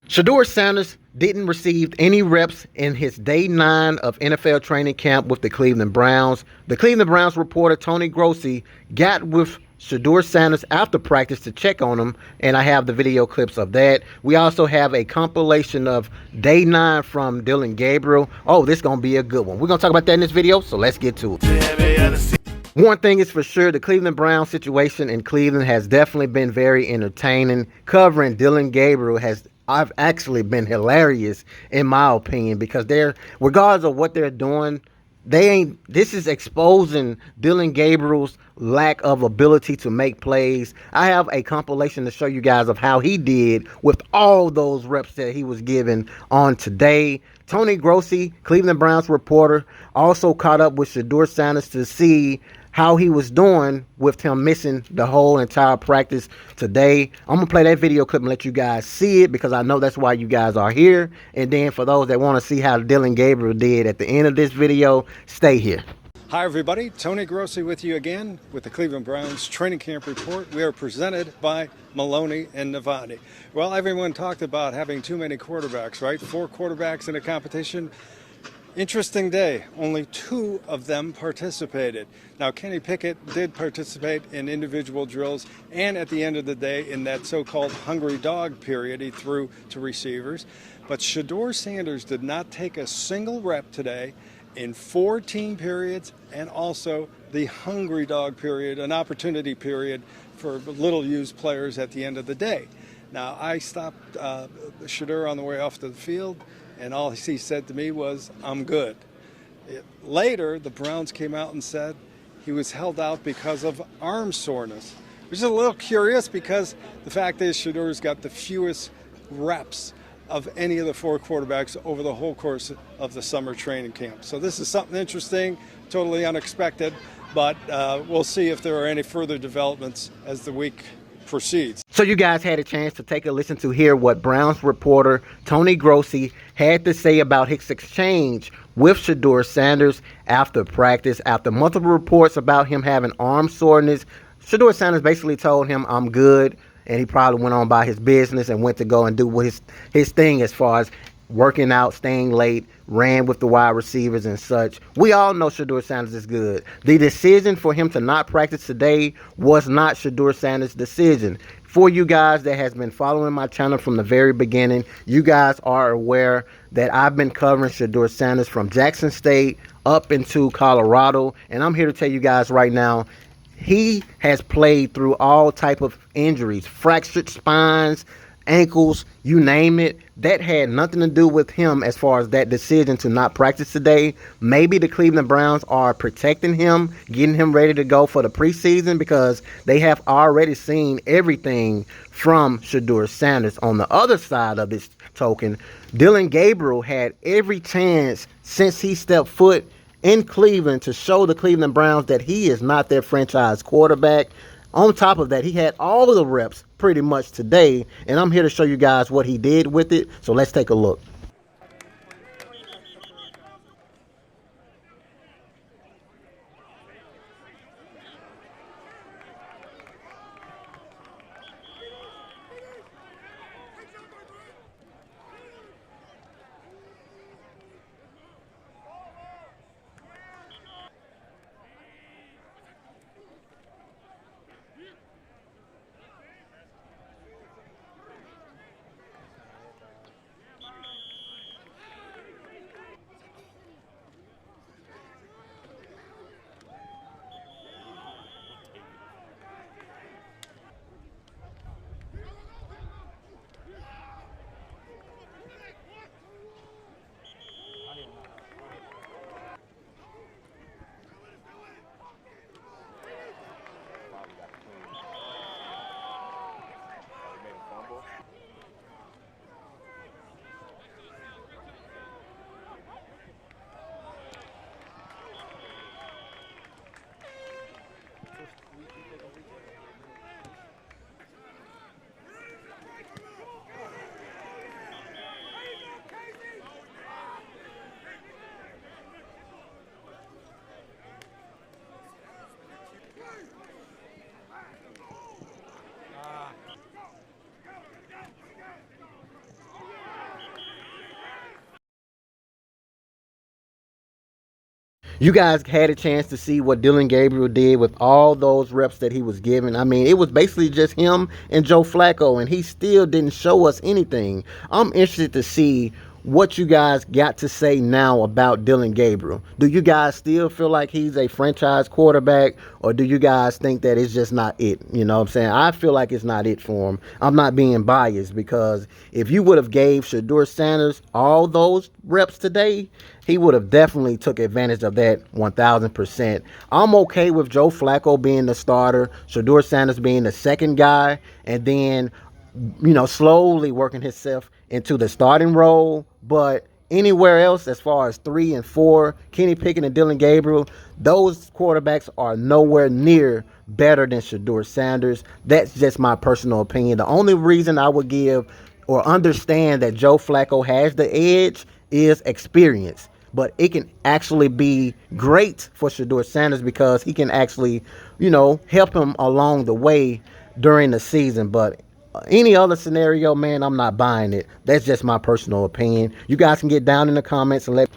Shedeur Sanders didn't receive any reps in his day 9 of NFL training camp with the Cleveland Browns. The Cleveland Browns reporter Toni Grossi got with Shedeur Sanders after practice to check on him, and I have the video clips of that. We also have a compilation of day 9 from Dillon Gabriel. Oh, this is going to be a good one. We're going to talk about that in this video, so let's get to it. One thing is for sure, the Cleveland Browns situation in Cleveland has definitely been very entertaining. Covering Dillon Gabriel I've actually been hilarious in my opinion, because regardless of what they're doing, this is exposing Dillon Gabriel's lack of ability to make plays. I have a compilation to show you guys of how he did with all those reps that he was given on today. Toni Grossi, Cleveland Browns reporter, also caught up with Shedeur Sanders to see how he was doing with him missing the whole entire practice today. I'm going to play that video clip and let you guys see it, because I know that's why you guys are here. And then for those that want to see how Dillon Gabriel did at the end of this video, stay here. Hi everybody, Toni Grossi with you again with the Cleveland Browns Training Camp Report. We are presented by Maloney and Nevada. Well, everyone talked about having too many quarterbacks, right? 4 quarterbacks in a competition. Interesting day. Only 2 of them participated. Now, Kenny Pickett did participate in individual drills, and at the end of the day, in that so-called hungry dog period, he threw to receivers. But Shedeur Sanders did not take a single rep today in 4 team periods, and also the hungry dog period, an opportunity period for little used players at the end of the day. Now, I stopped Shedeur on the way off to the field, and all he said to me was, "I'm good." Later, the Browns came out and said he was held out because of arm soreness, which is a little curious, because the fact is Shedeur's got the fewest reps of any of the 4 quarterbacks over the whole course of the summer training camp. So this is something interesting, totally unexpected, but we'll see if there are any further developments as the week proceeds. So you guys had a chance to take a listen to hear what Browns reporter Toni Grossi had to say about his exchange with Shedeur Sanders after practice. After multiple reports about him having arm soreness, Shedeur Sanders basically told him, "I'm good," and he probably went on by his business and went to go and do his thing as far as working out, staying late, ran with the wide receivers and such. We all know Shedeur Sanders is good. The decision for him to not practice today was not Shedeur Sanders' decision. For you guys that has been following my channel from the very beginning, you guys are aware that I've been covering Shedeur Sanders from Jackson State up into Colorado, and I'm here to tell you guys right now, he has played through all type of injuries, fractured spines, ankles, you name it. That had nothing to do with him as far as that decision to not practice today. Maybe the Cleveland Browns are protecting him, getting him ready to go for the preseason, because they have already seen everything from Shedeur Sanders. On the other side of this token, Dillon Gabriel had every chance since he stepped foot in Cleveland to show the Cleveland Browns that he is not their franchise quarterback. On top of that, he had all of the reps pretty much today, and I'm here to show you guys what he did with it. So let's take a look. You guys had a chance to see what Dylan Gabriel did with all those reps that he was given. I mean, it was basically just him and Joe Flacco, and he still didn't show us anything. I'm interested to see what you guys got to say now about Dylan Gabriel. Do you guys still feel like he's a franchise quarterback, or do you guys think that it's just not it? You know what I'm saying? I feel like it's not it for him. I'm not being biased, because if you would have gave Shedeur Sanders all those reps today, he would have definitely took advantage of that 1,000%. I'm okay with Joe Flacco being the starter, Shedeur Sanders being the second guy, and then slowly working himself into the starting role. But anywhere else, as far as 3 and 4, Kenny Pickett and Dylan Gabriel, those quarterbacks are nowhere near better than Shedeur Sanders. That's just my personal opinion. The only reason I would give or understand that Joe Flacco has the edge is experience. But it can actually be great for Shedeur Sanders, because he can actually, help him along the way during the season. But any other scenario, man, I'm not buying it. That's just my personal opinion. You guys can get down in the comments and let